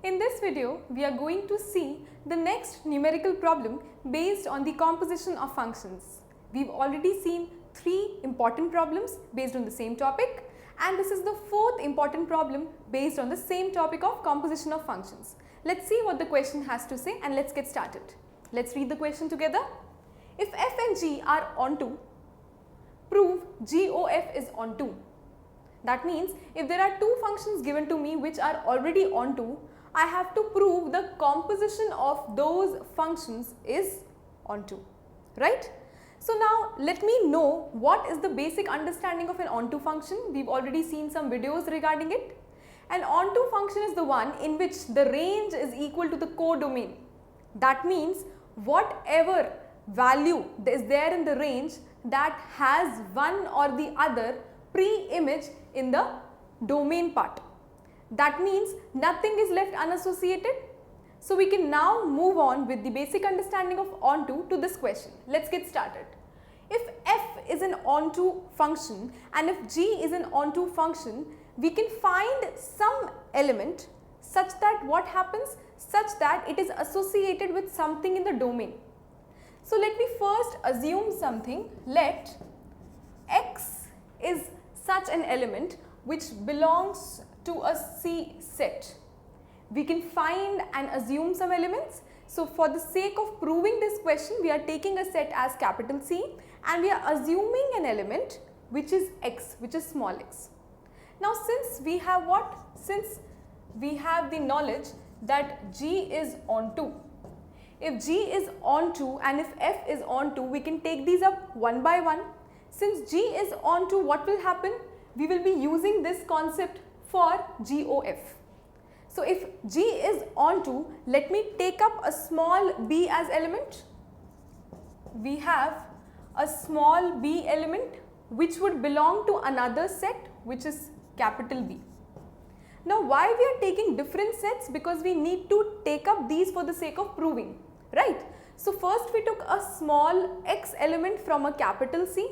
In this video, we are going to see the next numerical problem based on the composition of functions. We've already seen 3 important problems based on the same topic, and this is the 4th important problem based on the same topic of composition of functions. Let's see what the question has to say and let's get started. Let's read the question together. If f and g are onto, prove g of f is onto. That means if there are 2 functions given to me which are already onto, I have to prove the composition of those functions is onto, right? So now let me know what is the basic understanding of an onto function. We've already seen some videos regarding it. An onto function is the one in which the range is equal to the codomain. That means whatever value is there in the range that has one or the other pre-image in the domain part. That means nothing is left unassociated. So we can now move on with the basic understanding of onto to this question. Let's get started. If f is an onto function and if g is an onto function, we can find some element such that what happens? Such that it is associated with something in the domain. So let me first assume something. Let x is such an element which belongs to a C set. We can find and assume some elements. So for the sake of proving this question, we are taking a set as capital C and we are assuming an element which is x, which is small x. Now since we have what? Since we have the knowledge that G is onto. If G is onto and if F is onto, we can take these up one by one. Since G is onto, what will happen? We will be using this concept for G of F. So if G is onto, let me take up a small b as element. We have a small b element which would belong to another set which is capital B. Now why we are taking different sets? Because we need to take up these for the sake of proving, right? So first we took a small x element from a capital C.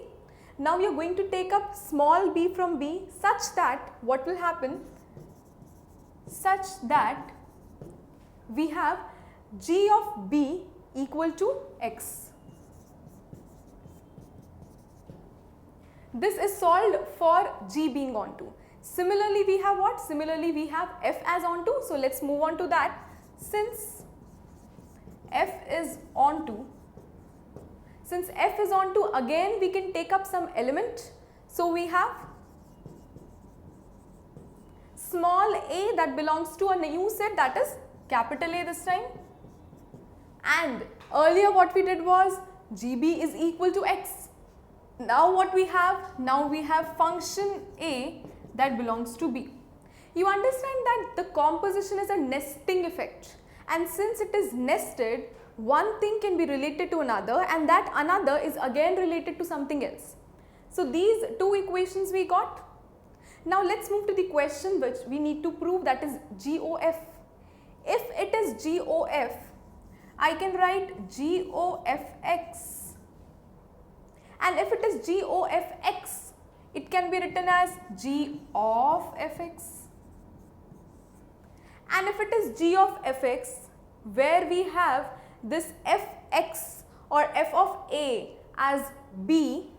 Now we are going to take up small b from B such that what will happen? Such that we have g of b equal to x. This is solved for g being onto. Similarly, we have what? Similarly, we have f as onto. So let's move on to that. Since f is onto, again we can take up some element. So we have small a that belongs to a new set, that is capital A this time. And earlier what we did was GB is equal to x. Now what we have? Now we have function A that belongs to B. You understand that the composition is a nesting effect, and since it is nested, one thing can be related to another and that another is again related to something else. So these 2 equations we got. Now let's move to the question which we need to prove, that is G of F. If it is G of F, I can write G of Fx, and if it is G of Fx, it can be written as G of Fx. And if it is G of Fx, where we have this Fx or f of A as B,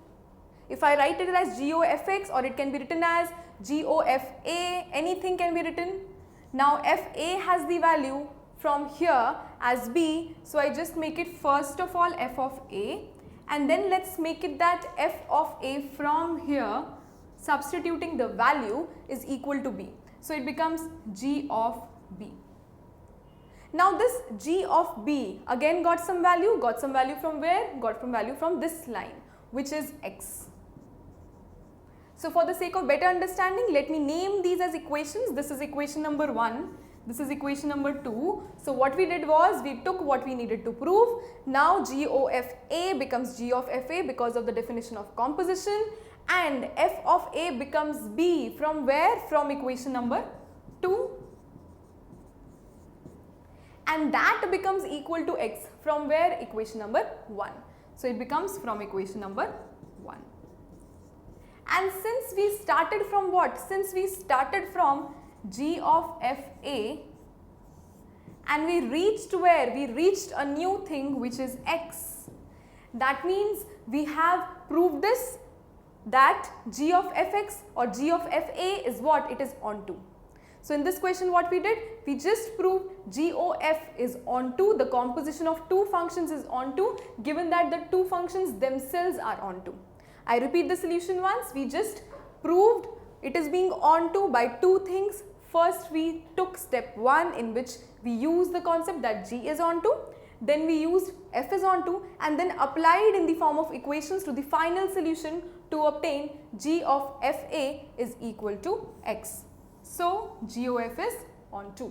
if I write it as G of Fx, or it can be written as G of Fa, anything can be written. Now Fa has the value from here as B, so I just make it first of all f of A, and then let's make it that f of A from here, substituting the value, is equal to B. So it becomes G of B. Now this G of B again got some value from where? Got some value from this line, which is x. So for the sake of better understanding, let me name these as equations. This is equation number 1. This is equation number 2. So what we did was we took what we needed to prove. Now G of Fa becomes G of Fa because of the definition of composition, and f of A becomes B from where? From equation number 2. And that becomes equal to x from where? Equation number 1. So it becomes from equation number 1. And since we started from what? Since we started from G of Fa, and we reached where? We reached a new thing which is x. That means we have proved this, that g of fx or g of fa is what? It is onto. So in this question what we did? We just proved g of f is onto, the composition of two functions is onto, given that the two functions themselves are onto. I repeat the solution once. We just proved it is being onto by two things. First we took step 1 in which we used the concept that g is onto, then we used f is onto, and then applied in the form of equations to the final solution to obtain g of fa is equal to x. So g of f is onto.